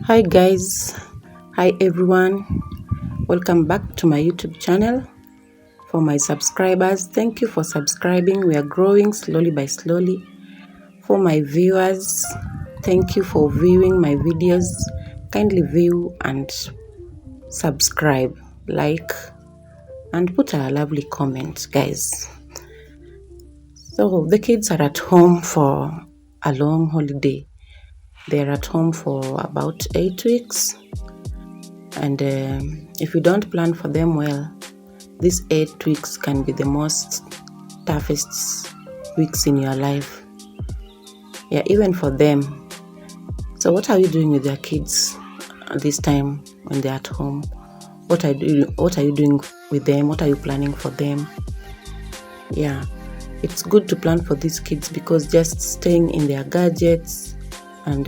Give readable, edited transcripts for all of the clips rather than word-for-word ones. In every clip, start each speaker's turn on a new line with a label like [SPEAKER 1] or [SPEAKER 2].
[SPEAKER 1] Hi guys, hi everyone, welcome back to my YouTube channel. For my subscribers, thank you for subscribing. We are growing slowly by slowly. For my viewers, thank you for viewing my videos. Kindly view and subscribe, like, and put a lovely comment, guys. So the kids are at home for a long holiday. They're at home for about 8 weeks. And if you don't plan for them well, these 8 weeks can be the most toughest weeks in your life. Yeah, even for them. So what are you doing with your kids at this time when they're at home? What are you doing with them? What are you planning for them? Yeah, it's good to plan for these kids because just staying in their gadgets and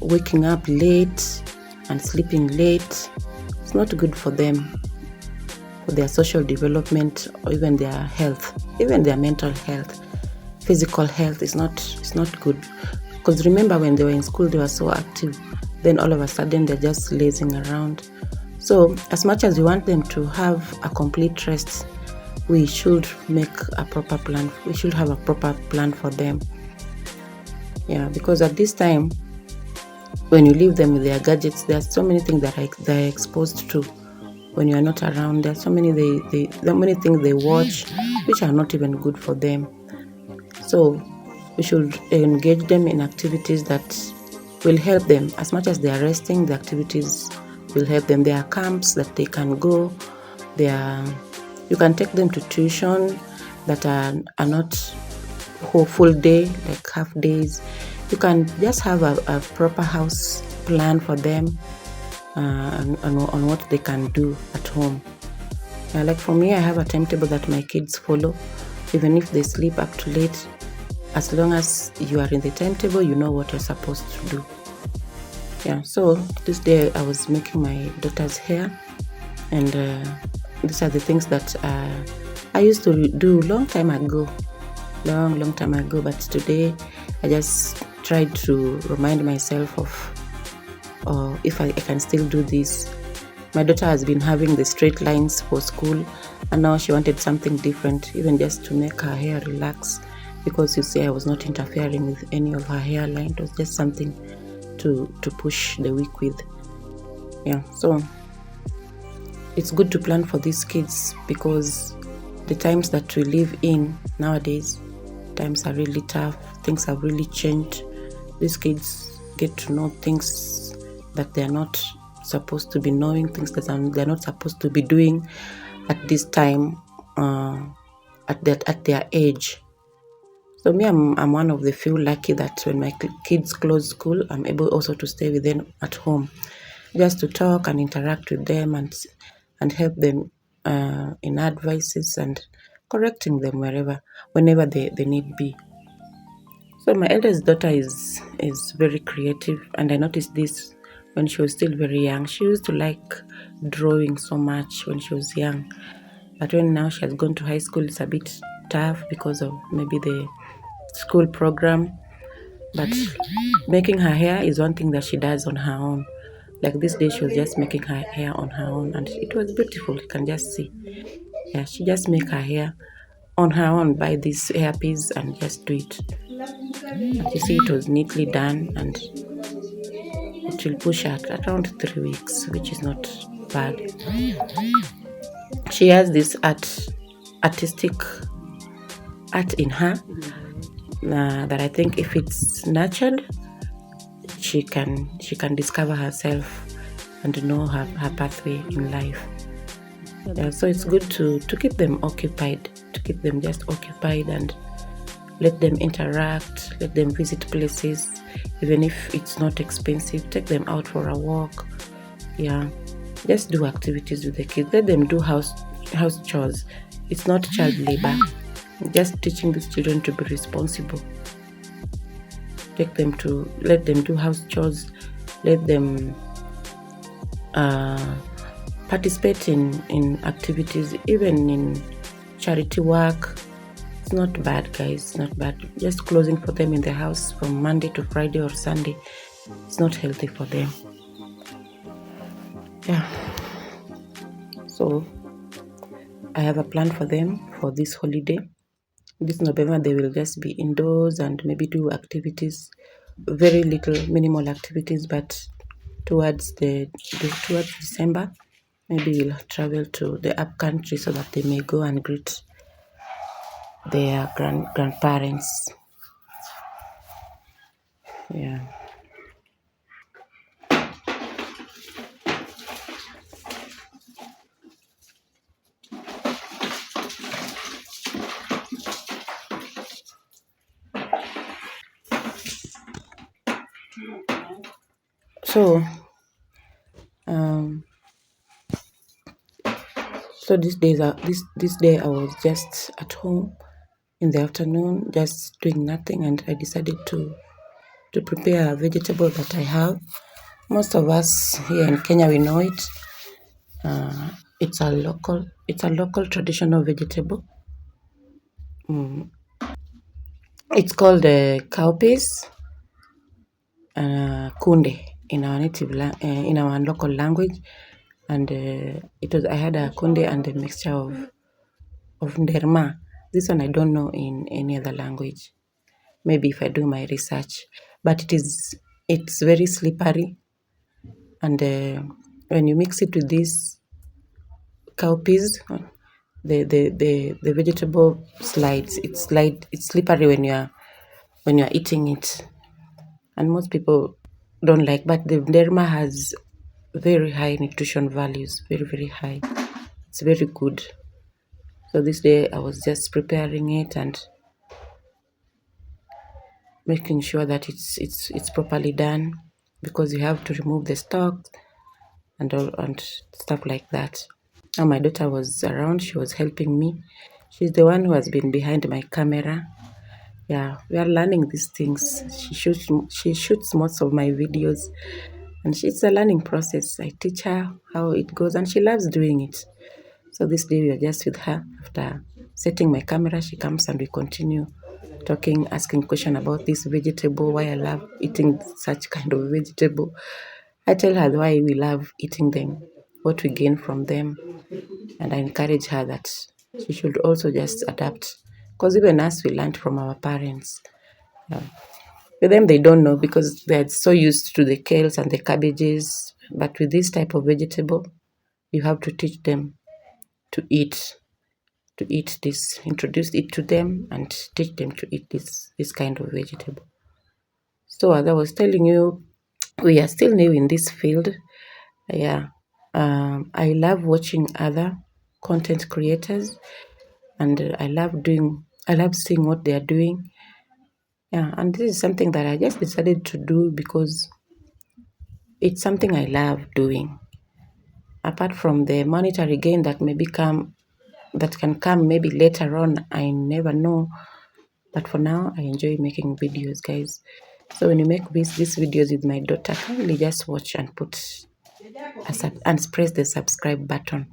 [SPEAKER 1] waking up late and sleeping late, it's not good for them, for their social development, or even their health, even their mental health. Physical health is not good, because remember when they were in school they were so active, then all of a sudden they're just lazing around. So as much as we want them to have a complete rest, we should make a proper plan. We should have a proper plan for them. Yeah, because at this time when you leave them with their gadgets, there are so many things that they're exposed to when you are not around. There are so many many things they watch which are not even good for them. So we should engage them in activities that will help them. As much as they are resting, the activities will help them. There are camps that they can go. You can take them to tuition that are not full day, like half days. You can just have a proper house plan for them on what they can do at home. Like for me, I have a timetable that my kids follow, even if they sleep up to late. As long as you are in the timetable, you know what you're supposed to do. Yeah, so this day I was making my daughter's hair, and these are the things that I used to do long time ago, but today I just tried to remind myself of if I can still do this. My daughter has been having the straight lines for school, and now she wanted something different, even just to make her hair relax, because you see I was not interfering with any of her hairline. It was just something to push the week with. Yeah, so it's good to plan for these kids, because the times that we live in nowadays, times are really tough. Things have really changed. These kids get to know things that they're not supposed to be knowing, things that they're not supposed to be doing at this time, at their age. So me, I'm one of the few lucky that when my kids close school, I'm able also to stay with them at home, just to talk and interact with them and help them in advices and correcting them whenever they need be. So my eldest daughter is very creative, and I noticed this when she was still very young. She used to like drawing so much when she was young, but when now she has gone to high school, it's a bit tough because of maybe the school program. But making her hair is one thing that she does on her own. Like this day, she was just making her hair on her own, and it was beautiful. You can just see. Yeah, she just make her hair on her own, buy this hairpiece and just do it. But you see, it was neatly done, and it will push her at around 3 weeks, which is not bad. She has this artistic art in her that I think if it's nurtured, she can discover herself and know her pathway in life. Yeah, so it's good to keep them occupied, and let them interact, let them visit places, even if it's not expensive. Take them out for a walk. Yeah, just do activities with the kids. Let them do house chores. It's not child labor. Just teaching these children to be responsible. Let them do house chores. Let them participate in activities, even in charity work. It's not bad, guys. It's not bad. Just clothing for them in the house from Monday to Friday or Sunday It's not healthy for them. Yeah. So I have a plan for them for this holiday. This November they will just be indoors and maybe do activities, very little minimal activities, but towards December, maybe we'll travel to the up country so that they may go and greet their grandparents. Yeah. So um so this day I was just at home in the afternoon, just doing nothing, and I decided to prepare a vegetable that I have. Most of us here in Kenya, we know it. It's a local traditional vegetable. It's called cowpeas, kunde in our in our local language, and I had a kunde and a mixture of nderma. This one I don't know in any other language. Maybe if I do my research, but it's very slippery, and when you mix it with this cowpeas, the vegetable slides. It's slippery when you're eating it, and most people don't like. But the derma has very high nutrition values, very high. It's very good. So this day I was just preparing it and making sure that it's properly done, because you have to remove the stalk and stuff like that. Now my daughter was around, she was helping me. She's the one who has been behind my camera. Yeah, we are learning these things. She shoots most of my videos, and it's a learning process. I teach her how it goes, and she loves doing it. So this day we are just with her. After setting my camera, she comes and we continue talking, asking question about this vegetable, why I love eating such kind of vegetable. I tell her why we love eating them, what we gain from them, and I encourage her that she should also just adapt, because even us, we learned from our parents. With them, they don't know because they're so used to the kales and the cabbages. But with this type of vegetable, you have to teach them to eat this, introduce it to them, and teach them to eat this kind of vegetable. So as I was telling you, we are still new in this field. Yeah. I love watching other content creators, and I love seeing what they are doing. Yeah, and this is something that I just decided to do because it's something I love doing. Apart from the monetary gain that can come maybe later on, I never know. But for now, I enjoy making videos, guys. So when you make these videos with my daughter, kindly just watch and and press the subscribe button,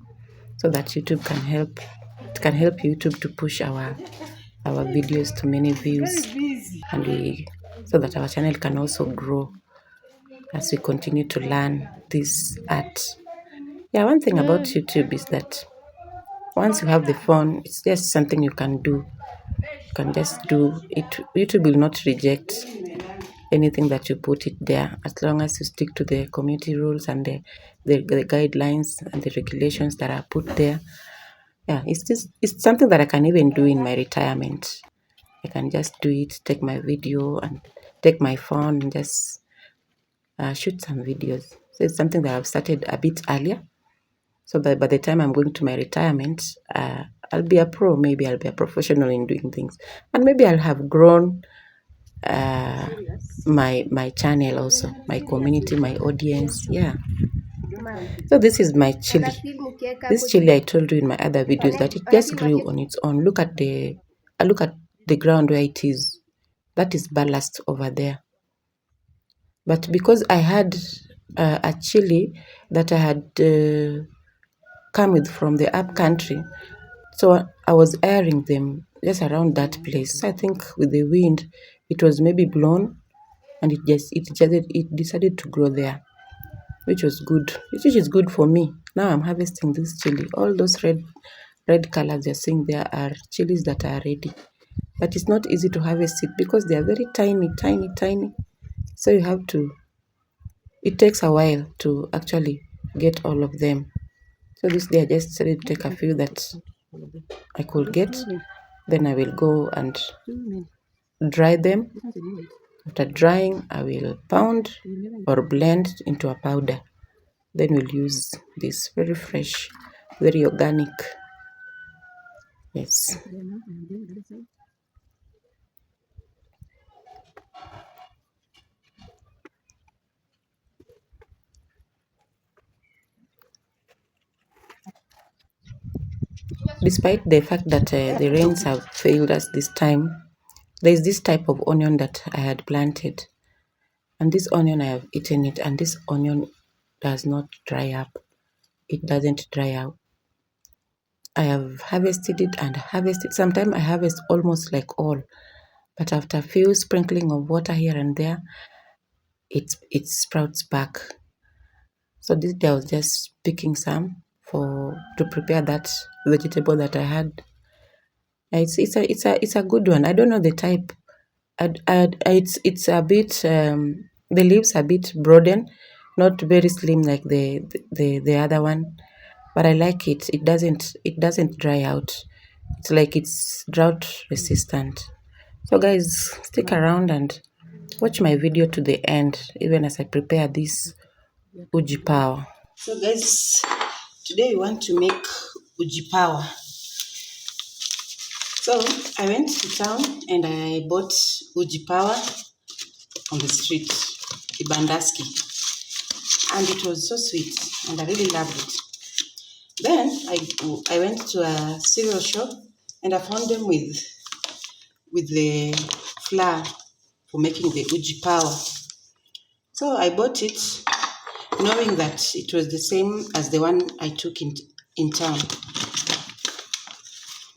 [SPEAKER 1] so that YouTube can help. It can help YouTube to push our videos to many views, and so that our channel can also grow as we continue to learn this art. Yeah, one thing about YouTube is that once you have the phone, it's just something you can do. You can just do it. YouTube will not reject anything that you put it there, as long as you stick to the community rules and the guidelines and the regulations that are put there. Yeah, it's something that I can even do in my retirement. I can just do it, take my video and take my phone and just shoot some videos. So it's something that I've started a bit earlier, so that by the time I'm going to my retirement, I'll be a pro. Maybe I'll be a professional in doing things, and maybe I'll have grown my channel also, my community, my audience. Yeah. So this is my chili. This chili, I told you in my other videos that it just grew on its own. Look at the ground where it is. That is ballast over there. But because I had a chili that I had come with from the up country, so I was airing them just around that place. So I think with the wind, it was maybe blown and it decided to grow there, which was good, which is good for me. Now I'm harvesting this chili. All those red colors you're seeing there are chilies that are ready, but it's not easy to harvest it because they are very tiny, tiny, tiny. So it takes a while to actually get all of them. So this day I just decided to take a few that I could get. Then I will go and dry them. After drying, I will pound or blend into a powder. Then we'll use this very fresh, very organic. Yes. Despite the fact that the rains have failed us this time, there is this type of onion that I had planted. And this onion, I have eaten it, and this onion does not dry up. It doesn't dry out. I have harvested it and harvested. Sometimes I harvest almost like all, but after a few sprinkling of water here and there, it sprouts back. So this day I was just picking some to prepare that vegetable that I had. It's a good one. I don't know the type. It's a bit the leaves are a bit broadened, not very slim like the other one, but I like it. It doesn't dry out. It's like it's drought resistant. So guys, stick around and watch my video to the end, even as I prepare this uji power. So guys, today we want to make uji power. So I went to town and I bought uji power on the street, Ibandaski, and it was so sweet and I really loved it. Then I went to a cereal shop and I found them with the flour for making the uji power. So I bought it knowing that it was the same as the one I took in town.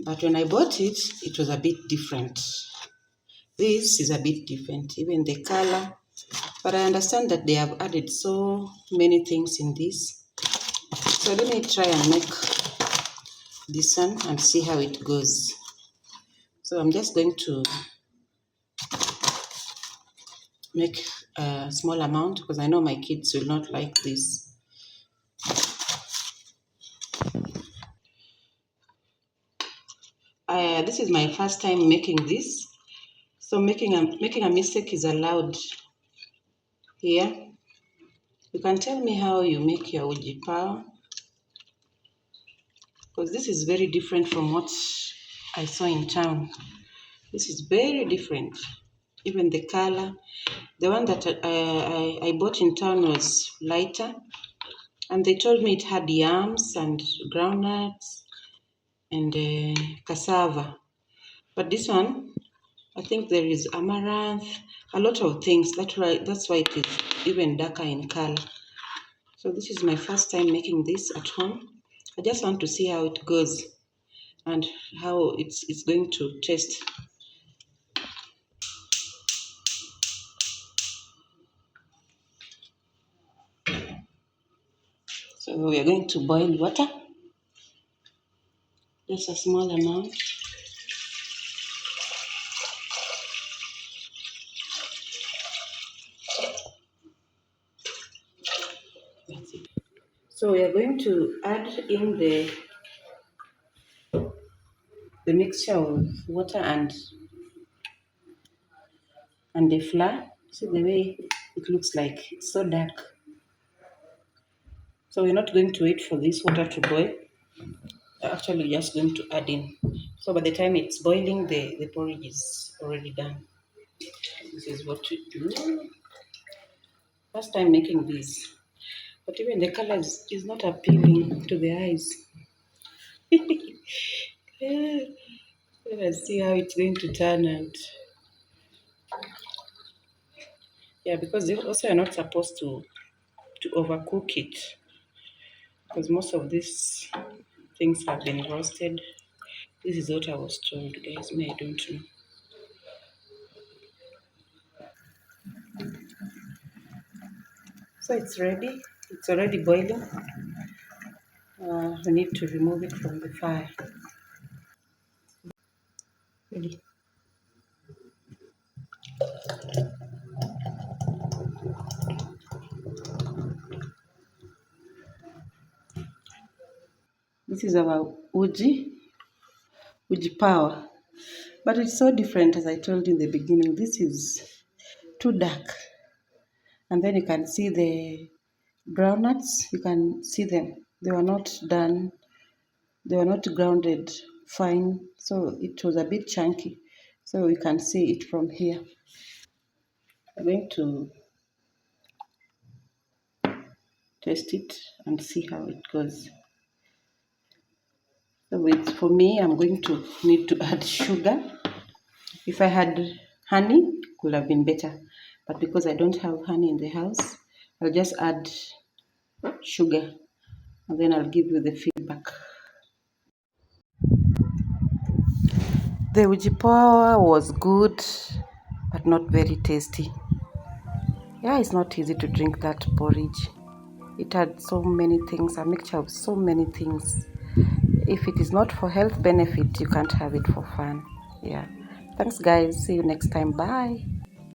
[SPEAKER 1] But when I bought it, it was a bit different. This is a bit different, even the color. But I understand that they have added so many things in this. So let me try and make this one and see how it goes. So I'm just going to make a small amount because I know my kids will not like this. This is my first time making this. So making a mistake is allowed here. You can tell me how you make your uji power, because this is very different from what I saw in town. This is very different. Even the color. The one that I bought in town was lighter, and they told me it had yams and groundnuts and cassava. But this one, I think there is amaranth, a lot of things. That's why it is even darker in color. So this is my first time making this at home. I just want to see how it goes and how it's going to taste. So we are going to boil water, just a small amount. So we are going to add in the mixture of water and the flour. See the way it looks like, it's so dark. So we're not going to wait for this water to boil. Actually, we're just going to add in. So by the time it's boiling, the porridge is already done. This is what we do. First time making this. But even the color is not appealing to the eyes. Let us see how it's going to turn out. Yeah, because they also are not supposed to overcook it, because most of these things have been roasted. This is what I was told, guys. Me, I don't know. So it's ready. It's already boiling. We need to remove it from the fire. Ready. This is our uji power. But it's so different, as I told you in the beginning. This is too dark. And then you can see the groundnuts. You can see them. They were not done. They were not grounded fine. So it was a bit chunky. So you can see it from here. I'm going to test it and see how it goes. So for me, I'm going to need to add sugar. If I had honey, it could have been better. But because I don't have honey in the house, I'll just add sugar and then I'll give you the feedback. The ujipoa was good, but not very tasty. Yeah, it's not easy to drink that porridge. It had so many things, a mixture of so many things. If it is not for health benefit, you can't have it for fun. Yeah. Thanks, guys. See you next time. Bye.